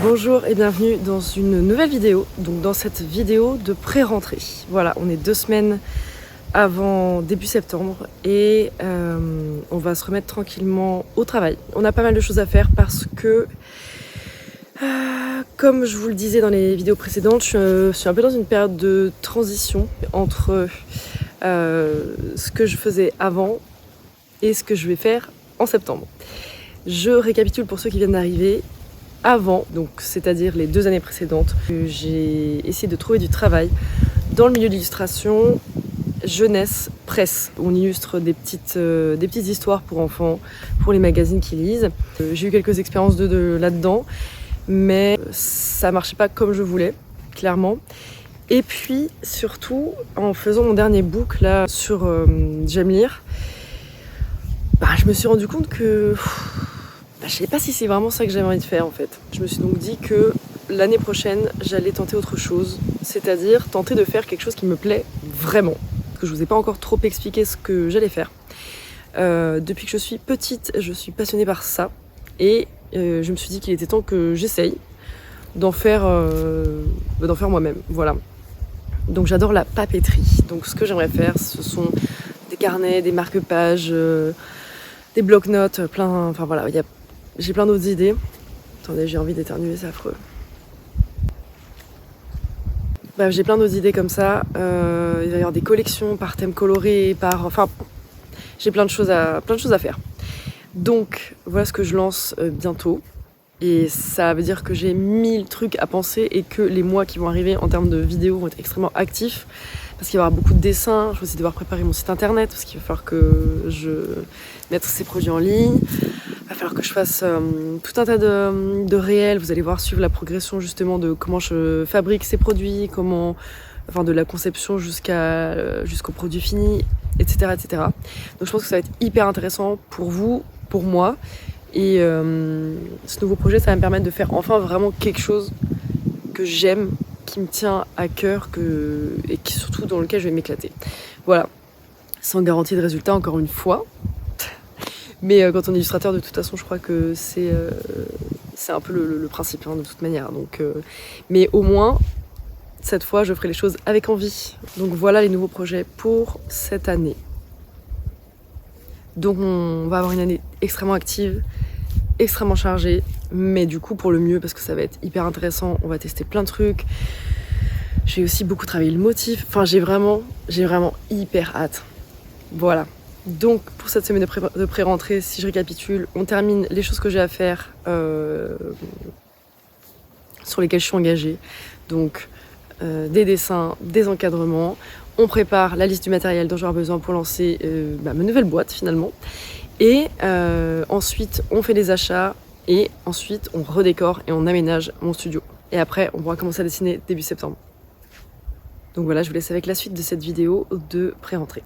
Bonjour et bienvenue dans une nouvelle vidéo, donc dans cette vidéo de pré-rentrée. Voilà, on est 2 semaines avant début septembre et on va se remettre tranquillement au travail. On a pas mal de choses à faire parce que, comme je vous le disais dans les vidéos précédentes, je suis un peu dans une période de transition entre ce que je faisais avant et ce que je vais faire en septembre. Je récapitule pour ceux qui viennent d'arriver. Avant, donc c'est-à-dire les 2 années précédentes, j'ai essayé de trouver du travail dans le milieu de l'illustration jeunesse presse. On illustre des petites histoires pour enfants, pour les magazines qui lisent. J'ai eu quelques expériences là-dedans, mais ça marchait pas comme je voulais, clairement. Et puis surtout, en faisant mon dernier book là sur J'aime lire, je me suis rendu compte que je sais pas si c'est vraiment ça que j'avais envie de faire en fait. Je me suis donc dit que l'année prochaine, j'allais tenter autre chose, c'est-à-dire tenter de faire quelque chose qui me plaît vraiment. Parce que je vous ai pas encore trop expliqué ce que j'allais faire. Depuis que je suis petite, je suis passionnée par ça et je me suis dit qu'il était temps que j'essaye d'en faire moi-même. Voilà. Donc j'adore la papeterie. Donc ce que j'aimerais faire, ce sont des carnets, des marque-pages, des blocs-notes, j'ai plein d'autres idées. Attendez, j'ai envie d'éternuer, c'est affreux. J'ai plein d'autres idées comme ça. Il va y avoir des collections par thème coloré, j'ai plein de choses à faire. Donc, voilà ce que je lance bientôt. Et ça veut dire que j'ai 1000 trucs à penser et que les mois qui vont arriver en termes de vidéos vont être extrêmement actifs. Parce qu'il va y avoir beaucoup de dessins, je vais aussi devoir préparer mon site internet parce qu'il va falloir que je mette ces produits en ligne. Il va falloir que je fasse tout un tas de réels. Vous allez voir suivre la progression justement de comment je fabrique ces produits, de la conception jusqu'au produit fini, etc., etc. Donc je pense que ça va être hyper intéressant pour vous, pour moi. Et ce nouveau projet, ça va me permettre de faire enfin vraiment quelque chose que j'aime, qui me tient à cœur et surtout dans lequel je vais m'éclater. Voilà, sans garantie de résultat encore une fois. Mais quand on est illustrateur, de toute façon, je crois que c'est un peu le principe de toute manière. Donc, mais au moins, cette fois, je ferai les choses avec envie. Donc voilà les nouveaux projets pour cette année. Donc on va avoir une année extrêmement active, extrêmement chargée, mais du coup pour le mieux parce que ça va être hyper intéressant. On va tester plein de trucs. J'ai aussi beaucoup travaillé le motif. J'ai vraiment hyper hâte. Voilà. Donc pour cette semaine de pré-rentrée, si je récapitule, on termine les choses que j'ai à faire sur lesquelles je suis engagée. Donc des dessins, des encadrements. On prépare la liste du matériel dont j'aurai besoin pour lancer ma nouvelle boîte finalement. Et ensuite, on fait les achats et ensuite, on redécore et on aménage mon studio. Et après, on pourra commencer à dessiner début septembre. Donc voilà, je vous laisse avec la suite de cette vidéo de pré-rentrée.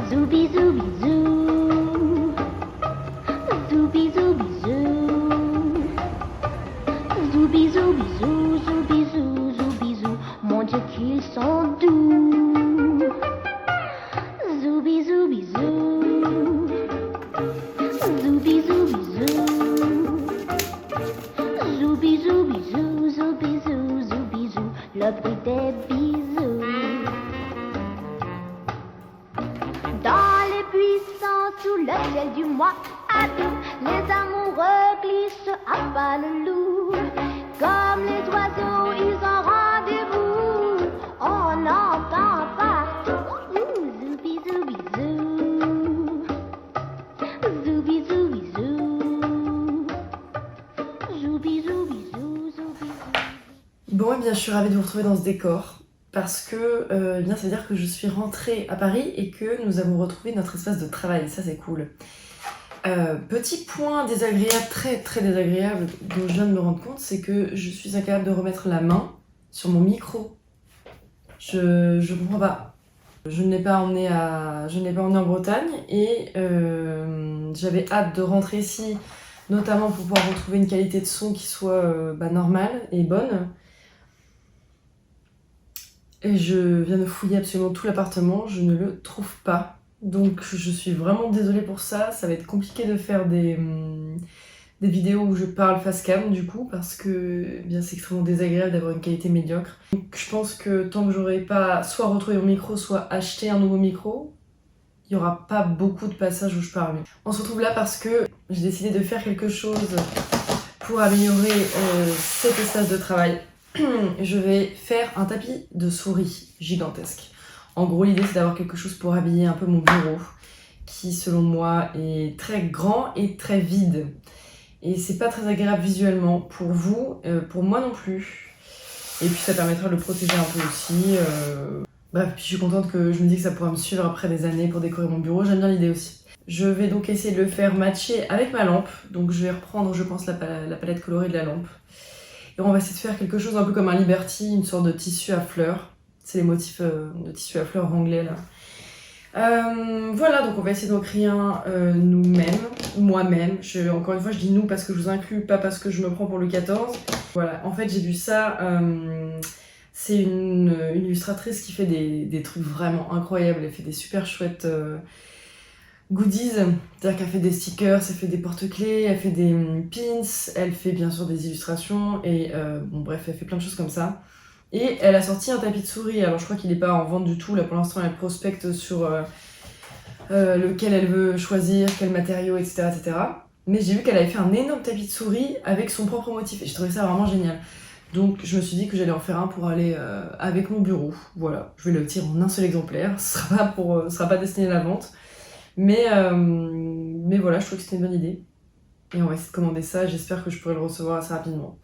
Zooby zooby zoo, zooby zooby zoo, zooby zooby zoo, zooby zoo, zooby zoo, mon Dieu qu'ils sont doux. Zooby zooby zoo, zooby zooby zoo, zooby zooby zoo, zooby zoo, zooby zoo, le bruit des bisous. Dans les buissons, sous le ciel du mois d'août, les amoureux glissent à pas le loup. Comme les oiseaux, ils ont rendez-vous. On entend partout zooby zooby zoo, zooby zooby zoo, zooby zooby zoo, zooby zooby. Bon, et bien, je suis ravie de vous retrouver dans ce décor. Parce que eh bien, ça veut dire que je suis rentrée à Paris et que nous avons retrouvé notre espace de travail. Ça, c'est cool. Petit point désagréable, très très désagréable, dont je viens de me rendre compte, c'est que je suis incapable de remettre la main sur mon micro. Je comprends pas. Je ne l'ai pas emmené en Bretagne et j'avais hâte de rentrer ici, notamment pour pouvoir retrouver une qualité de son qui soit normale et bonne. Et je viens de fouiller absolument tout l'appartement, je ne le trouve pas. Donc je suis vraiment désolée pour ça, ça va être compliqué de faire des vidéos où je parle face cam du coup, parce que eh bien, c'est extrêmement désagréable d'avoir une qualité médiocre. Donc je pense que tant que j'aurai pas soit retrouvé mon micro, soit acheté un nouveau micro, il n'y aura pas beaucoup de passages où je parle. On se retrouve là parce que j'ai décidé de faire quelque chose pour améliorer cet espace de travail. Je vais faire un tapis de souris gigantesque. En gros, l'idée c'est d'avoir quelque chose pour habiller un peu mon bureau, qui selon moi est très grand et très vide. Et c'est pas très agréable visuellement pour vous, pour moi non plus. Et puis ça permettra de le protéger un peu aussi. Bref, puis je suis contente que je me dis que ça pourra me suivre après des années pour décorer mon bureau, j'aime bien l'idée aussi. Je vais donc essayer de le faire matcher avec ma lampe. Donc je vais reprendre, je pense, la palette colorée de la lampe. Et on va essayer de faire quelque chose un peu comme un Liberty, une sorte de tissu à fleurs. C'est les motifs de tissu à fleurs anglais là. Voilà, donc on va essayer d'en créer un nous-mêmes, moi-même. Encore une fois, je dis nous parce que je vous inclus, pas parce que je me prends pour le 14. Voilà, en fait, j'ai vu ça. C'est une illustratrice qui fait des trucs vraiment incroyables. Elle fait des super chouettes goodies. C'est-à-dire qu'elle fait des stickers, elle fait des porte-clés, elle fait des pins, elle fait bien sûr des illustrations. Et bon, bref, elle fait plein de choses comme ça. Et elle a sorti un tapis de souris. Alors je crois qu'il n'est pas en vente du tout. Là pour l'instant elle prospecte sur lequel elle veut choisir, quel matériau, etc. etc. Mais j'ai vu qu'elle avait fait un énorme tapis de souris avec son propre motif. Et j'ai trouvé ça vraiment génial. Donc je me suis dit que j'allais en faire un pour aller avec mon bureau. Voilà, je vais le tirer en un seul exemplaire. Ce sera pas destiné à la vente. Mais voilà, je trouve que c'était une bonne idée. Et on va essayer de commander ça. J'espère que je pourrai le recevoir assez rapidement.